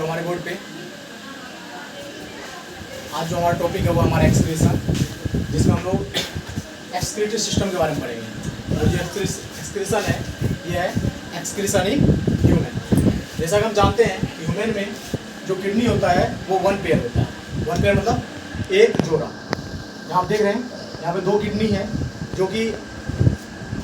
Hello हमारे board पे आज जो हमारा टॉपिक है वो हमारा एक्सक्रीशन, जिसमें हम लोग एक्सक्रीटिव सिस्टम के बारे में पढ़ेंगे। और जो एक्सक्रीशन है ये है एक्सक्रीशन इन ह्यूमन। जैसा कि हम जानते हैं कि ह्यूमन में जो किडनी होता है वो वन पेयर होता है। वन पेयर मतलब एक जोड़ा। यहाँ आप देख रहे हैं यहाँ पे दो किडनी है जो कि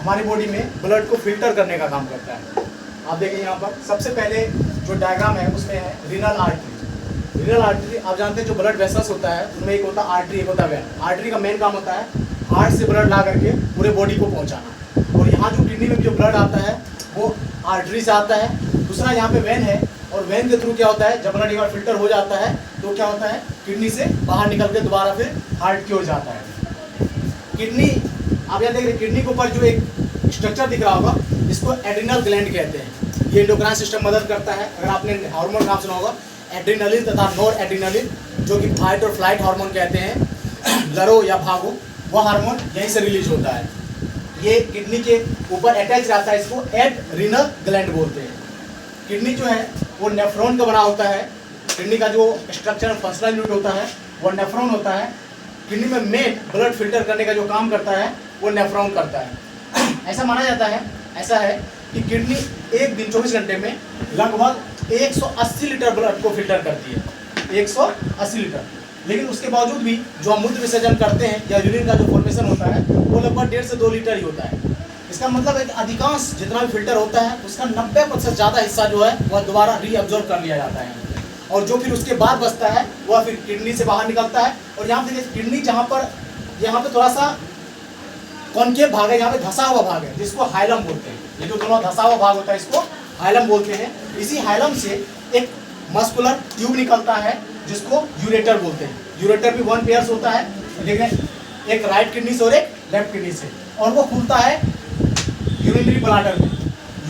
हमारी बॉडी में ब्लड को फिल्टर करने का काम करता है। आप देखिए यहाँ पर सबसे पहले जो डायग्राम है उसमें है रीनल आर्टरी। रीनल आर्टरी आप जानते हैं जो ब्लड वेसल्स होता है उनमें एक होता है आर्टरी, एक होता है वेन। आर्टरी का मेन काम होता है हार्ट से ब्लड ला करके पूरे बॉडी को पहुँचाना। और यहाँ जो किडनी में जो ब्लड आता है वो आर्टरी से आता है। दूसरा यहाँ पे वेन है और वेन के थ्रू क्या होता है, जब ब्लड एक बार फिल्टर हो जाता है तो क्या होता है किडनी से बाहर निकल के दोबारा फिर हार्ट की ओर जाता है। किडनी आप यहाँ देख रहे हैं, किडनी के ऊपर जो एक स्ट्रक्चर दिख रहा होगा इसको एड्रिनल ग्लैंड कहते हैं। ये एंडोक्राइन सिस्टम मदद करता है। अगर आपने हार्मोन नाम सुना होगा एड्रिनलिन तथा नॉर एड्रिनलिन, जो कि फाइट और फ्लाइट हार्मोन कहते हैं, लड़ो या भागो, वह हार्मोन यहीं से रिलीज होता है। ये किडनी के ऊपर अटैच रहता है, इसको एड्रिनल ग्लैंड बोलते हैं। किडनी जो है वो नेफ्रॉन का बना होता है। किडनी का जो स्ट्रक्चर फंक्शनल यूनिट होता है वो नेफ्रॉन होता है। किडनी में मेन ब्लड फिल्टर करने का जो काम करता है वो नेफ्रॉन करता है। ऐसा माना जाता है, ऐसा है कि किडनी एक दिन 24 घंटे में लगभग 180 लीटर ब्लड को फिल्टर करती है। 180 लीटर। लेकिन उसके बावजूद भी जो हम मूत्र विसर्जन करते हैं या यूरिन का जो फॉर्मेशन होता है वो लगभग 1.5 से 2 लीटर ही होता है। इसका मतलब है कि अधिकांश जितना भी फिल्टर होता है उसका 90% ज़्यादा हिस्सा जो है वह दोबारा रीअब्जॉर्ब कर लिया जाता है। और जो फिर उसके बाद बचता है वह फिर किडनी से बाहर निकलता है। और यहाँ पे किडनी जहाँ पर यहाँ पे थोड़ा सा कॉन्केव भाग है, यहाँ पे धंसा हुआ भाग है जिसको हाइलम बोलते हैं। ये जो दोनों धंसा हुआ भाग होता है इसको हाइलम बोलते हैं। इसी हाइलम से एक मस्कुलर ट्यूब निकलता है जिसको यूरेटर बोलते हैं। यूरेटर भी वन पेयर्स होता है, लेकिन एक राइट किडनी से और एक लेफ्ट किडनी से, और वो खुलता है यूरिनरी ब्लैडर में।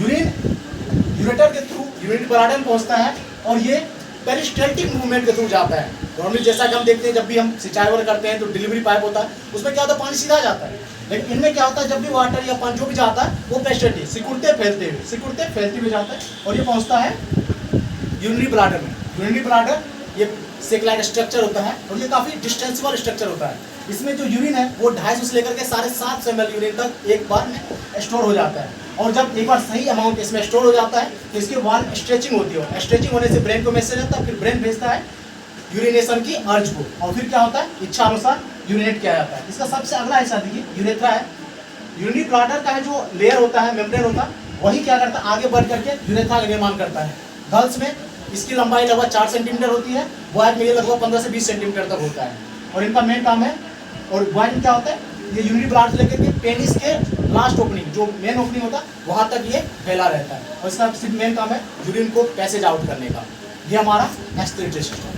यूरेटर के थ्रू यूरिनरी ब्लैडर में पहुंचता है और ये पेरिस्टल्टिक मूवमेंट के थ्रू जाता है। नॉर्मली जैसा कि हम देखते हैं जब भी हम सिंचाई वगैरह करते हैं तो डिलीवरी पाइप होता है, उसमें क्या होता है पानी सीधा जाता है। लेकिन इनमें क्या होता है जब भी वाटर या पानी जो भी जाता है वो पेरिस्टल्टिक सिकुड़ते फैलते हुए जाता है और ये पहुंचता है यूरिनरी ब्लैडर में। यूरिनरी ब्लैडर ये सेक लाइक स्ट्रक्चर होता है और ये काफ़ी डिस्टेंसिबल स्ट्रक्चर होता है। इसमें जो यूरिन है वो 250 से लेकर के 750 ml यूरिन तक एक बार में स्टोर हो जाता है। और जब एक बार सही अमाउंट इसमें स्टोर हो जाता है तो इसके बाद स्ट्रेचिंग होती है। स्ट्रेचिंग होने से ब्रेन को मैसेज आता है, फिर ब्रेन भेजता है यूरिनेशन की अर्ज को, और फिर क्या होता है इच्छा अनुसार यूरिनेट किया जाता है। इसका सबसे अगला हिस्सा देखिए यूरेथ्रा है। यूरिनरी ब्लैडर का है जो लेयर होता है, मेम्ब्रेन होता है, वही क्या करता है आगे बढ़ करके यूरेथ्रा का निर्माण करता है। गर्ल्स में इसकी लंबाई लगभग 4 सेंटीमीटर होती है, बॉयज में ये लगभग 15 से 20 सेंटीमीटर तक होता है। और इनका मेन काम है, और बॉयज में क्या होता है ये यूरिनरी ब्लैडर से लेकर के पेनिस के लास्ट ओपनिंग जो मेन ओपनिंग होता है वहाँ तक ये फैला रहता है। और इसका सिर्फ मेन काम है यूरिन को पैसेज आउट करने का। ये हमारा एक्सक्रीटरी सिस्टम।